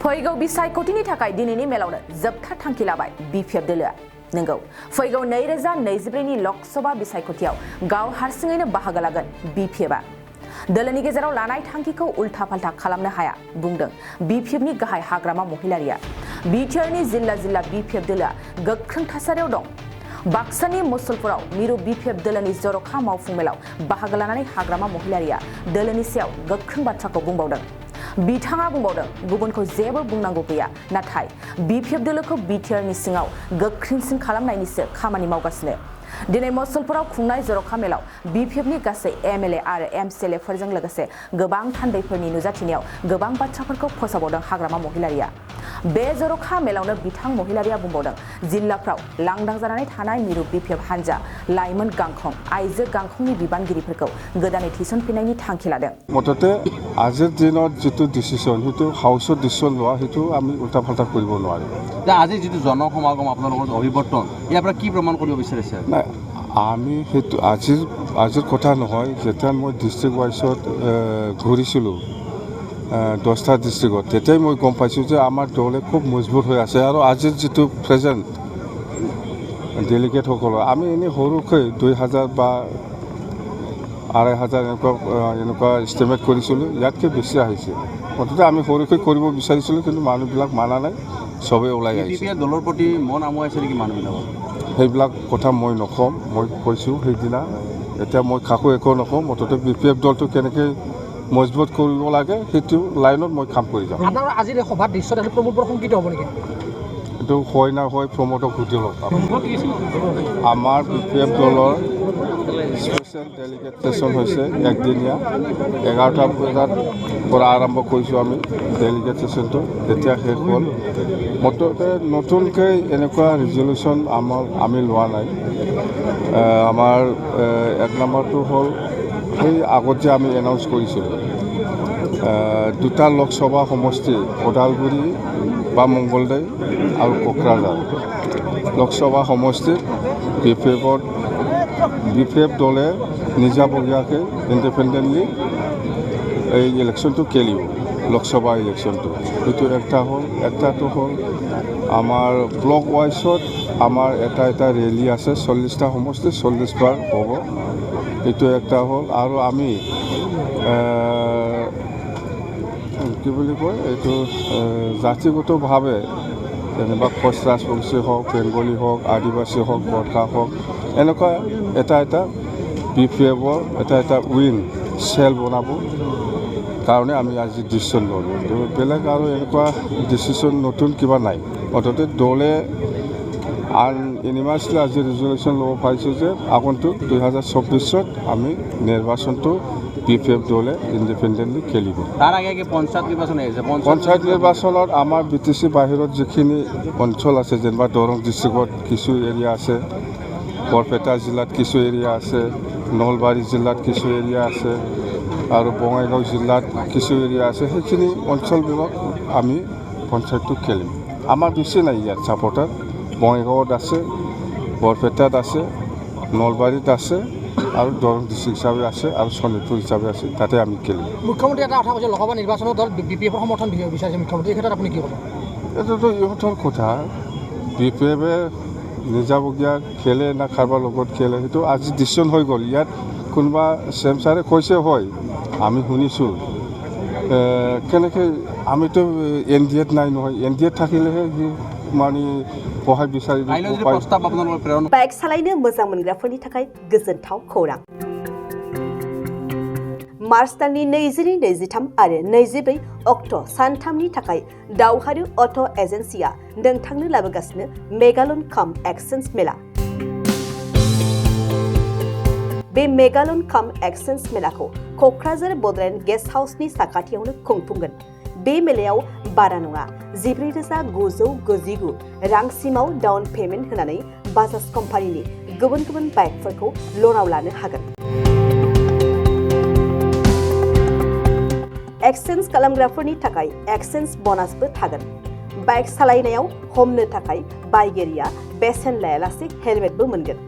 फैगौ बिसायख'थिनि थाखाय दिनैनि मेलावनो जोबथा थांखि लाबाय बिपिएफ दोलोआ नंगौ फैगौ 2024 नि लकसभा बिसायख'थियाव गाव हारसिङैनो बाहागो लागोन बिपिएफआ दोलोनि गेजेराव लानाय थांखिखौ उल्था फाल्था खालामनो हाया बुंदों बिपिएफनि गाहाय हाग्रामा महिलारिया बिटिआरनि जिल्ला बिपिएफ दोलोआ गोख्रों थासारियाव दं बाक्सानि मुसलपुराव मिरु बिपिएफ दोलोनि जर'खा मावफुं मेलाव बाहागो लानानै हाग्रामा महिलारिया दोलोनि सायाव गोख्रों बाथ्राखौ बुंबावदों बिथाङा बुंबावदों गुबुनखौ जेबो बुंनांगौ गैया नाथाय बिपिएफ दोलोखौ बिटिआरनि सिङाव गोख्रोंसिन खालामनायनिसो खामानि मावगासिनो दिनै मुसलपुराव खुंनाय जर'खा मेलाव बिपिएफनि गासै एमएलए आरो एमसिएलएफोरजों लोगोसे गोबां थान्दैफोरनि नुजाथिनायाव गोबां बाथ्राफोरखौ फोसावदों हाग्रामा महिलारिया बे जर'खा मेलावनो बिथां महिलारिया बुंबावदों जिल्लाफ्राव लांदां जानानै थानाय मिरु बिपिएफ हान्जा लाइमोन गांखं आइजो गांखंनि बिबानगिरिफोरखौ गोदानै थिसनफिननायनि थांखि लादों मथते আজিৰ দিনত যেটো ডিসিশন হেতু হাউসৰ ডিসিশন লোৱা হেতু আমি উল্টা ফাল্টা কৰিব নোৱাৰো আজি যেটো জনসমাগম আপোনালোকৰ অভিৱৰ্তন ইয়াৰ পৰা কি প্ৰমাণ কৰিব বিচাৰিছে নাই আমি হেতু আজিৰ কথা নহয় যেতিয়া মই ডিস্ট্ৰিক্ট ওয়াইজত ঘূৰিছিলো 10টা ডিস্ট্ৰিক্টত তেতিয়াই মই গম পাইছো যে আমাৰ দলে খুব মজবুত হৈ আছে আৰু আজিৰ যেটো প্ৰেজেন্ট ডেলিগেট সকল আমি এনে সৰুকৈ 2000 বা 2500 এনেকুৱা এস্টিমেট কৰিছিলো ইয়াতকে বেছি আহিছে মততে আমি সৰুকৈ কৰিব বিচাৰিছিলো কিন্তু মানুহবিলাক মানা নাই সবে ওলাই আহিছে বিপিএফ দলৰ প্ৰতি মন আমুৱাইছে নেকি মানুহবিলাক সেইবিলাক কথা মই নকম মই কৈছো সেইদিনা এতিয়া মই কাকো একো নকম মততে বিপিএফ দলটো কেনেকৈ মজবুত কৰিব লাগে সেইটো লাইনত মই কাম কৰি যাম আপোনাৰ আজিৰ সভাৰ দৃশ্য দেখি প্ৰমোদ সংকিত হ'ব নেকি এইটো হয় না হয় প্ৰমোদক সুধি লওক আমাৰ বিপিএফ দলৰ স্পেচিয়েল ডেলিগেট সেশন হৈছে একদিনীয়া 11টা বজাৰ পৰা আৰম্ভ কৰিছোঁ আমি ডেলিগেট সেশনটো এতিয়া শেষ হ'ল মততে নতুনকৈ এনেকুৱা ৰিজলিউশ্যন আমি লোৱা নাই আমাৰ এক নম্বৰটো হ'ল সেই আগত যে আমি এনাউন্স কৰিছিলোঁ দুটা লোকসভা সমষ্টি ওদালগুৰি বা মংগলদৈ আৰু কোকৰাঝাৰ লোকসভা সমষ্টিত বিপিএফ দলে নিজাববীয়াকৈ ইণ্ডিপেণ্ডেণ্টলি এই ইলেকশ্যনটো খেলিব লোকসভা ইলেকশ্যনটো সেইটো একটাটো হ'ল আমাৰ ব্লক ৱাইজত আমাৰ এটা ৰেলী আছে 40টা সমষ্টি 40 বাৰ হ'ব এইটো একটা হ'ল আৰু আমি কি বুলি কয় এইটো জাতিগতভাৱে যেনিবা কোচ ৰাজবংশী হওক বেংগলী হওক আদিবাসী হওক বৰ্ষা হওক এনেকুৱা এটা বিপিএফৰ এটা উইং চেল বনাব কাৰণে আমি আজি ডিচিশ্যন ল'লোঁ বেলেগ আৰু এনেকুৱা ডিচিশ্যন নতুন কিবা নাই অৰ্থাৎ দলে ইউনিভাৰ্চিটি আজি ৰিজলিউশ্যন ল'ব পাৰিছোঁ যে আগন্তুক 2024ত আমি নিৰ্বাচনটো বিপিএফ দলে ইণ্ডিপেণ্ডেণ্টলি খেলিব তাৰ আগে পঞ্চায়ত নিৰ্বাচন আহিছে পঞ্চায়ত নিৰ্বাচনত আমাৰ বিটিচি বাহিৰত যিখিনি অঞ্চল আছে যেনিবা দৰং ডিষ্ট্ৰিক্টত কিছু এৰিয়া আছে বৰপেটা জিলাত কিছু এৰিয়া আছে নলবাৰী জিলাত কিছু এৰিয়া আছে আৰু বঙাইগাঁও জিলাত কিছু এৰিয়া আছে সেইখিনি অঞ্চলবিলাক আমি পঞ্চায়তটো খেলিম আমাৰ বেছি নাই ইয়াত ছাপৰ্টাৰ বঙাইগাঁৱত আছে বৰপেটাত আছে নলবাৰীত আছে আৰু দৰং ডিষ্ট্ৰিক্ট হিচাপে আছে আৰু শোণিতপুৰ হিচাপে আছে তাতে আমি খেলিম মুখ্যমন্ত্ৰী এটা কথা কৈছে লোকসভা নিৰ্বাচনত দল বিপিএফৰ সমৰ্থন বিচাৰিছে মুখ্যমন্ত্ৰী এই ক্ষেত্ৰত আপুনি কি ক'ব এইটোতো ইহঁতৰ কথা বিপিএফে নিজাববীয়া খেলে না কাৰোবাৰ লগত খেলে সেইটো আজি ডিচিশ্যন হৈ গ'ল ইয়াত কোনোবা চেম ছাৰে কৈছে হয় আমি শুনিছোঁ কেনেকৈ আমিতো এন ডি এত নাই নহয় এন ডি এত থাকিলেহে মানে সহায় বিচাৰিব बाइक सालायनो मोजां मोनग्राफोरनि थाखाय गोजोनथाव खौरां मार्च दाननि 22-23 आरो 24 अक्ट' सानथामनि थाखाय दावहारु अट' एजेन्सिया नोंथांनो लाबोगासिनो मेगालन काम एक्सचेन्ज मेला बे मेगालन काम एक्सचेन्ज मेलाखौ क'क्राझार बड'लेण्ड गेस्ट हाउसनि साखाथियावनो खुंफुंगोन बे मेलायाव बारा नङा 14,999 रांसिमाव डाउन पेमेन्ट होनानै बाजाज कम्पानिनि गुबुन गुबुन बाइकफोरखौ ल'नाव लानो हागोन एक्सचेन्ज खालामग्राफोरनि थाखाय एक्सचेन्ज ब'नासबो थागोन बाइक सालायनायाव हमनो थाखाय बाइगिरिया बेसेन लायालासे हेलमेटबो मोनगोन